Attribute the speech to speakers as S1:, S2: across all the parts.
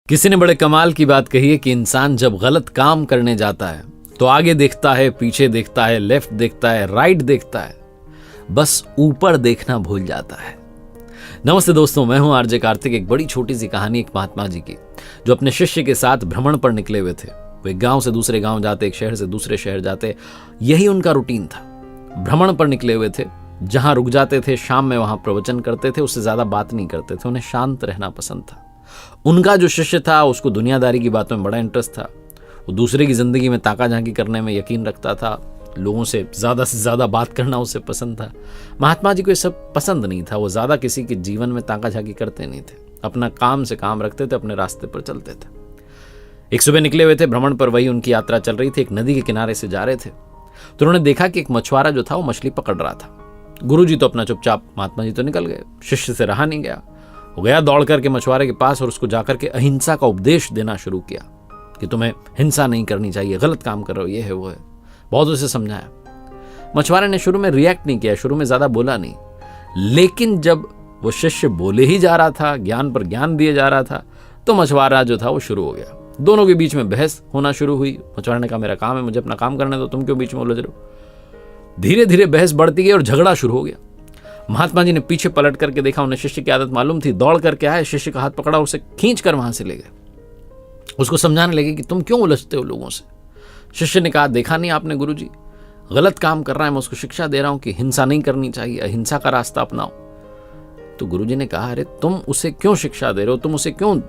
S1: किसी ने बड़े कमाल की बात कही है कि इंसान जब गलत काम करने जाता है तो आगे देखता है, पीछे देखता है, लेफ्ट देखता है, राइट देखता है, बस ऊपर देखना भूल जाता है। नमस्ते दोस्तों, मैं हूं आरजे कार्तिक। एक बड़ी छोटी सी कहानी एक महात्मा जी की, जो अपने शिष्य के साथ भ्रमण पर निकले हुए थे। वो एक गांव से दूसरे गांव जाते, एक शहर से दूसरे शहर जाते, यही उनका रूटीन था। भ्रमण पर निकले हुए थे, जहां रुक जाते थे शाम में वहां प्रवचन करते थे, उससे ज्यादा बात नहीं करते थे, उन्हें शांत रहना पसंद था। उनका जो शिष्य था उसको दुनियादारी की बातों में बड़ा इंटरेस्ट था। वो दूसरे की जिंदगी में ताका झांकी करने में यकीन रखता था, लोगों से ज्यादा बात करना उसे पसंद था। महात्मा जी को ये सब पसंद नहीं था। वो ज्यादा किसी के जीवन में ताका झांकी करते नहीं थे, अपना काम से काम रखते थे, अपने रास्ते पर चलते थे। एक सुबह निकले हुए थे भ्रमण पर, वही उनकी यात्रा चल रही थी। एक नदी के किनारे से जा रहे थे तो उन्होंने देखा कि एक मछुआरा जो था वो मछली पकड़ रहा था। गुरुजी तो अपना चुपचाप, महात्मा जी तो निकल गए। शिष्य से रहा नहीं गया, वो गया दौड़ करके मछुआरे के पास और उसको जाकर के अहिंसा का उपदेश देना शुरू किया कि तुम्हें हिंसा नहीं करनी चाहिए, गलत काम कर रहे हो, ये है वो है। बहुत उसे समझाया। मछुआरे ने शुरू में रिएक्ट नहीं किया, शुरू में ज्यादा बोला नहीं, लेकिन जब वो शिष्य बोले ही जा रहा था, ज्ञान पर ज्ञान दिए जा रहा था, तो मछुआरा जो था वो शुरू हो गया। दोनों के बीच में बहस होना शुरू हुई। मछुआरे ने कहा मेरा काम है, मुझे अपना काम करने दो, तुम क्यों बीच में उलझ रहे हो। धीरे धीरे बहस बढ़ती गई और झगड़ा शुरू हो गया। महात्मा जी ने पीछे पलट करके देखा, उन्हें शिष्य की आदत मालूम थी। दौड़ करके आए, शिष्य का हाथ पकड़ा और उसे खींच कर वहां से ले गए। उसको समझाने लगे कि तुम क्यों उलझते हो लोगों से। शिष्य ने कहा देखा नहीं आपने गुरुजी, गलत काम कर रहा है, मैं उसको शिक्षा दे रहा हूं कि हिंसा नहीं करनी चाहिए, अहिंसा का रास्ता अपनाओ। तो गुरुजी ने कहा अरे तुम उसे क्यों शिक्षा दे रहे हो, तुम उसे क्यों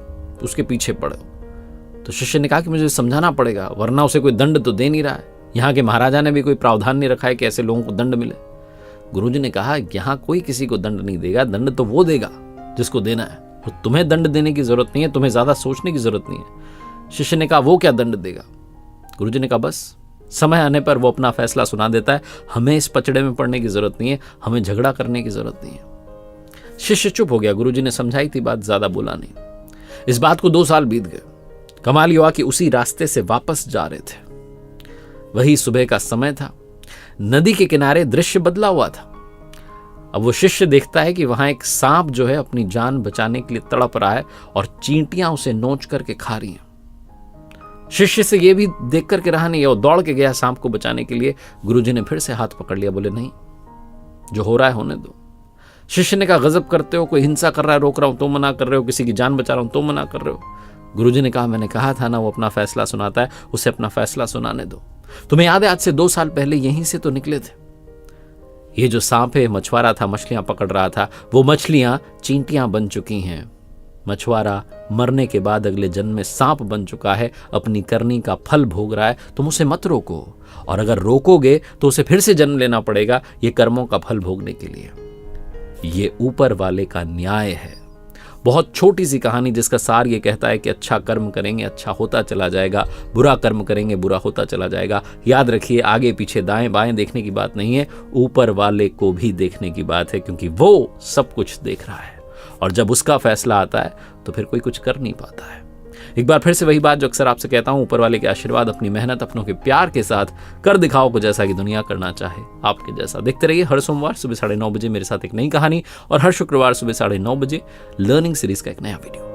S1: उसके पीछे पड़े हो। तो शिष्य ने कहा कि मुझे समझाना पड़ेगा, वरना उसे कोई दंड तो दे नहीं रहा है। यहाँ के महाराजा ने भी कोई प्रावधान नहीं रखा है कि ऐसे लोगों को दंड मिले। गुरुजी ने कहा यहाँ कोई किसी को दंड नहीं देगा, दंड तो वो देगा जिसको देना है, और तुम्हें दंड देने की जरूरत नहीं है, तुम्हें ज्यादा सोचने की जरूरत नहीं है। शिष्य ने कहा वो क्या दंड देगा। गुरुजी ने कहा बस समय आने पर वो अपना फैसला सुना देता है, हमें इस पचड़े में पड़ने की जरूरत नहीं है, हमें झगड़ा करने की जरूरत नहीं है। शिष्य चुप हो गया। गुरुजी ने समझाई थी बात, ज्यादा बोला नहीं। इस बात को 2 साल बीत गए। कमाल हुआ कि उसी रास्ते से वापस जा रहे थे। वही सुबह का समय था। नदी के किनारे दृश्य बदला हुआ था। अब वो शिष्य देखता है कि वहां एक सांप जो है अपनी जान बचाने के लिए तड़प रहा है और चींटियां उसे नोच करके खा रही हैं। शिष्य से ये भी देख करके रहा नहीं, और दौड़ के गया सांप को बचाने के लिए। गुरुजी ने फिर से हाथ पकड़ लिया, बोले नहीं, जो हो रहा है होने दो। शिष्य ने कहा गजब करते हो, कोई हिंसा कर रहा है रोक रहा हूं तो मना कर रहे हो, किसी की जान बचा रहा हूं तो मना कर रहे हो। गुरुजी ने कहा मैंने कहा था ना वो अपना फैसला सुनाता है, उसे अपना फैसला सुनाने दो। तुम्हें याद है आज से 2 साल पहले यहीं से तो निकले थे। ये जो सांप है मछुआरा था, मछलियां पकड़ रहा था, वो मछलियां चींटियां बन चुकी हैं। मछुआरा मरने के बाद अगले जन्म में सांप बन चुका है, अपनी करनी का फल भोग रहा है। तुम उसे मत रोको, और अगर रोकोगे तो उसे फिर से जन्म लेना पड़ेगा ये कर्मों का फल भोगने के लिए। ये ऊपर वाले का न्याय है। बहुत छोटी सी कहानी जिसका सार ये कहता है कि अच्छा कर्म करेंगे अच्छा होता चला जाएगा, बुरा कर्म करेंगे बुरा होता चला जाएगा। याद रखिए आगे पीछे दाएं बाएं देखने की बात नहीं है, ऊपर वाले को भी देखने की बात है, क्योंकि वो सब कुछ देख रहा है, और जब उसका फैसला आता है तो फिर कोई कुछ कर नहीं पाता है। एक बार फिर से वही बात जो अक्सर आपसे कहता हूं, ऊपर वाले के आशीर्वाद, अपनी मेहनत, अपनों के प्यार के साथ कर दिखाओ को जैसा कि दुनिया करना चाहे आपके जैसा। देखते रहिए हर सोमवार सुबह 9:30 बजे मेरे साथ एक नई कहानी, और हर शुक्रवार सुबह 9:30 बजे लर्निंग सीरीज का एक नया वीडियो।